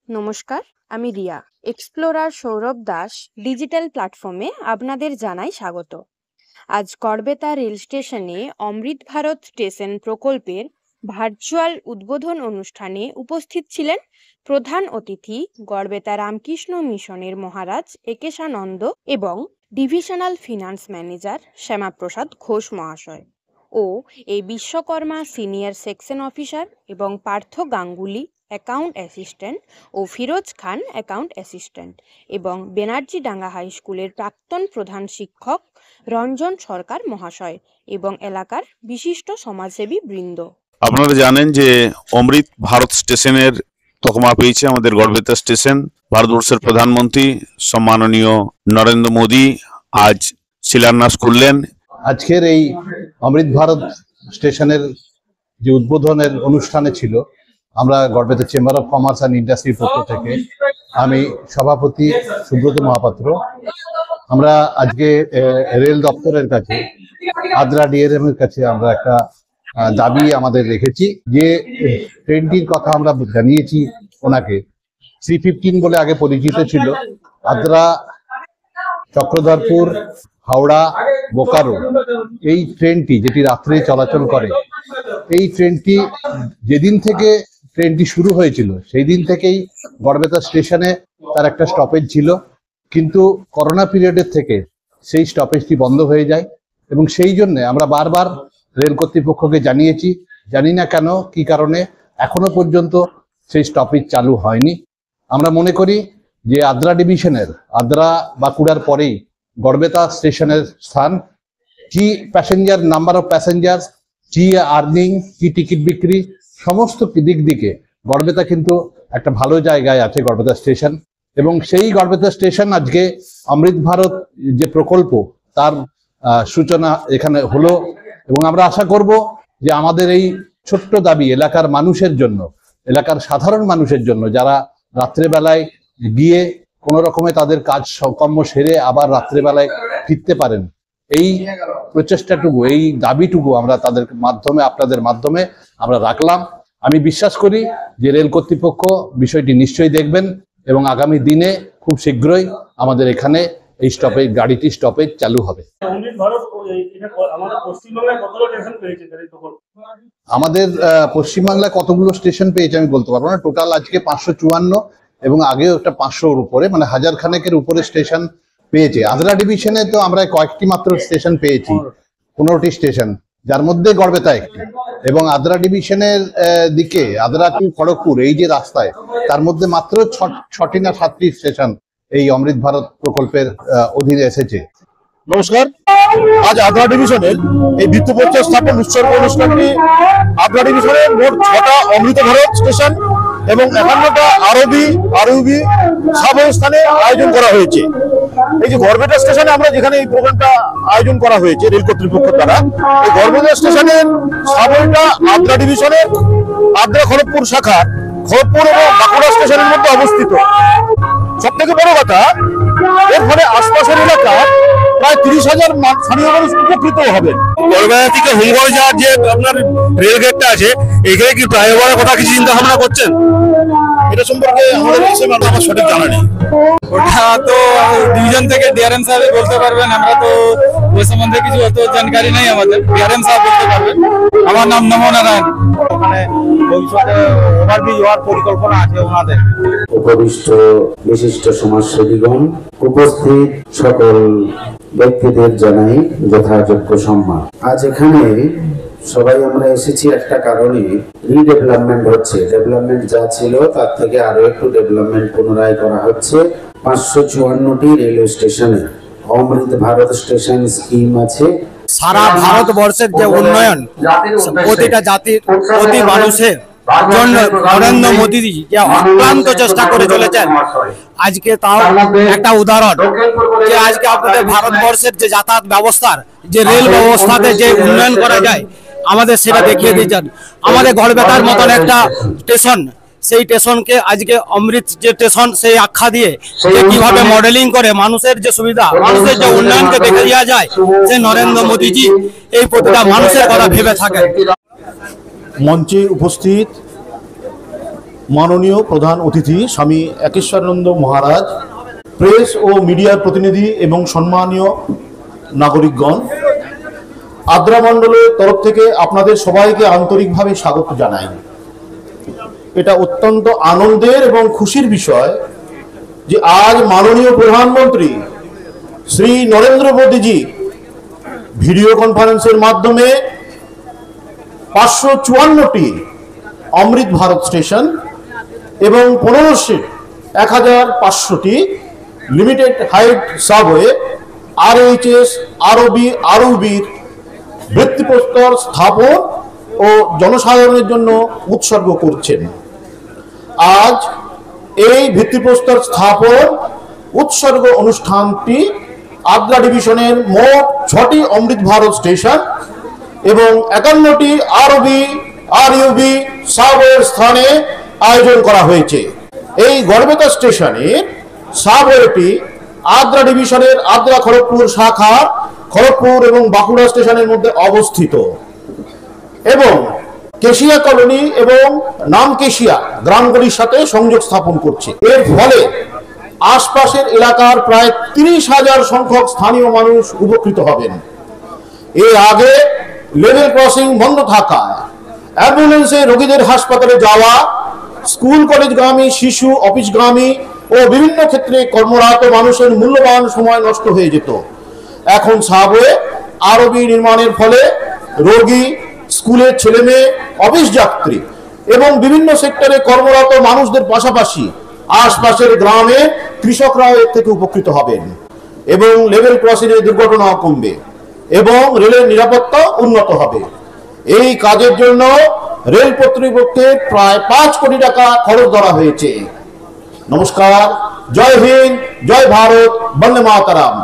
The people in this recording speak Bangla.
নমস্কার, আমি রিয়া। এক্সপ্লোরার সৌরভ দাস ডিজিটাল প্ল্যাটফর্মে আপনাদের জানাই স্বাগত। আজ গড়বেতা রেল স্টেশনে অমৃত ভারত স্টেশন প্রকল্পের ভার্চুয়াল উদ্বোধন অনুষ্ঠানে উপস্থিত ছিলেন প্রধান অতিথি গড়বেতা রামকৃষ্ণ মিশনের মহারাজ একেশানন্দ এবং divisional finance manager Shyamaprasad Ghosh মহাশয় ও এই বিশ্বকর্মা সিনিয়র সেকশন অফিসার এবং পার্থ গাঙ্গুলি অ্যাকাউন্ট অ্যাসিস্ট্যান্ট ও ফিরোজ খান অ্যাকাউন্ট অ্যাসিস্ট্যান্ট এবং বেনার্জি ডাঙ্গা হাই স্কুলের প্রাক্তন প্রধান শিক্ষক রঞ্জন সরকার মহাশয় এবং এলাকার বিশিষ্ট সমাজসেবী বৃন্দ। আপনারা জানেন যে অমৃত ভারত স্টেশনের তকমা পেয়েছে আমাদের গড়বেতা স্টেশন। ভারতবর্ষের প্রধানমন্ত্রী সম্মাননীয় নরেন্দ্র মোদী আজ শিলান্যাস করলেন। আজকের এই অমৃত ভারত স্টেশনের যে উদ্বোধনের অনুষ্ঠানে ছিল, আমরা Garbeta chamber of commerce and ইন্ডাস্ট্রির পক্ষ থেকে আমি সভাপতি সুব্রত মহাপাত্র, আমরা আজকে রেল দপ্তরের কাছে আদ্রা ডিআরএম এর কাছে আমরা একটা দাবি আমাদের রেখেছি যে ট্রেনটির কথা আমরা জানিয়েছি ওনাকে। 315 বলে আগে পরিচিত ছিল। আদ্রা, চক্রধরপুর, হাওড়া, বোকারো এই ট্রেনটি যেটি রাত্রে চলাচল করে, এই ট্রেনটি যেদিন থেকে ট্রেনটি শুরু হয়েছিল সেই দিন থেকেই গড়বেতা স্টেশনে তার একটা স্টপেজ ছিল, কিন্তু করোনা পিরিয়ডের থেকে সেই স্টপেজটি বন্ধ হয়ে যায় এবং সেই জন্য আমরা বারবার রেল কর্তৃপক্ষকে জানিয়েছি। জানি না কেন, কি কারণে এখনো পর্যন্ত সেই স্টপেজ চালু হয়নি। আমরা মনে করি যে আদ্রা ডিভিশনের, আদ্রা বাঁকুড়ার পরেই গড়বেতা স্টেশনের স্থান। কি প্যাসেঞ্জার, নাম্বার অফ প্যাসেঞ্জার, কি আর্নিং, কি টিকিট বিক্রি, সমস্ত দিক দিকে গড়বেতা কিন্তু একটা ভালো জায়গায় আছে গড়বেতা স্টেশন। এবং সেই গড়বেতা স্টেশন আজকে অমৃত ভারত যে প্রকল্প তার সূচনা এখানে হলো এবং আমরা আশা করব যে আমাদের এই ছোট্ট দাবি এলাকার মানুষের জন্য, এলাকার সাধারণ মানুষের জন্য, যারা রাত্রেবেলায় গিয়ে কোনো রকমে তাদের কাজ কর্ম সেরে আবার রাত্রেবেলায় ফিরতে পারেন, এই প্রচেষ্টাটুকু, এই দাবিটুকু আমরা তাদের মাধ্যমে, আপনাদের মাধ্যমে আমরা রাখলাম। আমি বিশ্বাস করি যে রেল কর্তৃপক্ষ বিষয়টি নিশ্চয়ই দেখবেন এবং আগামী দিনে খুব শীঘ্রই আমাদের এখানে এই স্টপেজ, গাড়িটি স্টপেজ চালু হবে। আমাদের পশ্চিমবাংলায় কতগুলো স্টেশন পেয়েছে আমি বলতে পারবো না। টোটাল আজকে 554 এবং আগেও একটা 500-র উপরে, মানে 1000 খানেকের উপরে স্টেশন পেয়েছে। আদ্রা ডিভিশনে তো আমরা কয়েকটি মাত্র স্টেশন পেয়েছি, 15টি স্টেশন, যার মধ্যে গড়বেতা একটি। এবং আদ্রা ডিভিশনের দিকে আদ্রা টু খড়গপুর এই যে রাস্তায়, তার মধ্যে মাত্র 6টি না 7টি স্টেশন এই অমৃত ভারত প্রকল্পের অধীনে এসেছে। নমস্কার। আজ আদ্রা ডিভিশনের এই ভিত্তিপ্রস্তর স্থাপন উৎসর্গ অনুষ্ঠানটি আদ্রা ডিভিশনের মোট 6টা অমৃত ভারত স্টেশন এবং 51টা আরবি সাবস্থানে আয়োজন করা হয়েছে। এই যে গড়বেতা স্টেশনে আমরা যেখানে এই প্রোগ্রামটা আয়োজন করা হয়েছে রেল কর্তৃপক্ষ দ্বারা, এই গড়বেতা স্টেশনের সাবটা আদ্রা ডিভিশনের আদ্রা খড়গপুর শাখা খড়গপুর এবং বাঁকুড়া স্টেশনের মধ্যে অবস্থিত। সব থেকে বড় কথা, এর ফলে আশপাশের এলাকা প্রায় 30,000 স্থানীয় মানুষ উপকৃত হবেন। গড়বেতা থেকে হোমগড় যাওয়ার যে আপনার রেল গেটটা আছে, এখানে কি ফ্লাইওভারের কথা কিছু চিন্তা ভাবনা করছেন? এটা সম্পর্কে আমাদের আমার সঠিক জানা নেই। ওটা তো ডিভিশন থেকে ডিআরএম সাহেব বলতে পারবেন, আমরা তো ওই সম্বন্ধে কিছু অত জানকারি নেই আমাদের। ডিআরএম সাহেব বলতে পারবেন। আমার নাম নমো নারায়ণ। ওখানে ভবিষ্যতে ওভারব্রিজ হওয়ার পরিকল্পনা আছে ওনাদের। উপবিষ্ট বিশিষ্ট সমাজসেবীগণ, উপস্থিত সকল ব্যক্তিদের জানাই যথাযোগ্য সম্মান। আজ এখানে সবাই আমরা এসেছি একটা কারণে, রিডেভেলপমেন্ট হচ্ছে। ডেভেলপমেন্ট যা ছিল তার থেকে আরো একটু ডেভেলপমেন্ট পুনরায় করা হচ্ছে। 554টি রেলওয়ে স্টেশনে অমৃত ভারত স্টেশন স্কিম আছে। সারা ভারতবর্ষের যে উন্নয়ন, প্রতিটা জাতির, প্রতি মানুষের জন্য নরেন্দ্র মোদীজি যে অক্লান্ত চেষ্টা করে চলেছেন, আজকে তাও একটা উদাহরণ যে আজকে আপনাদের ভারতবর্ষের যে যাতায়াত ব্যবস্থার, যে রেল ব্যবস্থাতে যে উন্নয়ন করা যায়, আমাদের সেটা দেখিয়ে দিয়েছেন। আমাদের গড়বেতার মতন একটা স্টেশন, সেই স্টেশনকে আজকে অমৃত যে স্টেশন, সেই আখ্যা দিয়ে কিভাবে মডেলিং করে মানুষের যে সুবিধা, মানুষের যে উন্নয়নকে দেখে দেওয়া যায়, সেই নরেন্দ্র মোদীজি এই প্রতিটা মানুষের কথা ভেবে থাকেন। মঞ্চে উপস্থিত মাননীয় প্রধান অতিথি স্বামী একেশ্বরানন্দ মহারাজ, প্রেস ও মিডিয়ার প্রতিনিধি এবং সম্মানীয় নাগরিকগণ, আদ্রা মণ্ডলের তরফ থেকে আপনাদের সবাইকে আন্তরিকভাবে স্বাগত জানাই। এটা অত্যন্ত আনন্দের এবং খুশির বিষয় যে আজ মাননীয় প্রধানমন্ত্রী শ্রী নরেন্দ্র মোদীজি ভিডিও কনফারেন্সের মাধ্যমে 554টি অমৃত ভারত স্টেশন এবং 1500টি লিমিটেড হাইট সাবওয়ে RHS ROBর ভিত্তিপ্রস্তর স্থাপন ও জনসাধারণের জন্য উৎসর্গ করছেন। আজ এই ভিত্তিপ্রস্তর স্থাপন উৎসর্গ অনুষ্ঠানটি আদ্রা ডিভিশনের মোট 6টি অমৃত ভারত স্টেশন এবং 51টি ROB সাবওয়ের স্থানে আয়োজন করা হয়েছে। এই গড়বেতা স্টেশনের সাবওয়েটি আদ্রা ডিভিশনের আদ্রা খড়গপুর শাখা, খড়গপুর এবং বাঁকুড়া স্টেশনের মধ্যে অবস্থিত এবং কেশিয়া কলোনি এবং নামকেশিয়া গ্রামগুলির সাথে সংযোগ স্থাপন করছে। এর ফলে আশপাশের এলাকার প্রায় 30,000 সংখ্যক স্থানীয় মানুষ উপকৃত হবেন। এর আগে লেভেল ক্রসিং বন্ধ থাকায় অ্যাম্বুলেন্সে রোগীদের হাসপাতালে যাওয়া, স্কুল কলেজগামী শিশু, অফিসগামী ও বিভিন্ন ক্ষেত্রে কর্মরত মানুষের মূল্যবান সময় নষ্ট হয়ে যেত। এখন সাবওয়ে ROB নির্মাণের ফলে রোগী, স্কুলের ছেলেমেয়ে, অফিস যাত্রী এবং বিভিন্ন সেক্টরে কর্মরত মানুষদের পাশাপাশি আশপাশের গ্রামে কৃষকরাও এর থেকে উপকৃত হবেন এবং লেভেল ক্রসিংয়ের দুর্ঘটনাও কমবে এবং রেলের নিরাপত্তা উন্নত হবে। এই কাজের জন্য রেল কর্তৃপক্ষের প্রায় 5 কোটি টাকা খরচ ধরা হয়েছে। নমস্কার, জয় হিন্দ, জয় ভারত, বন্দে মাতরম।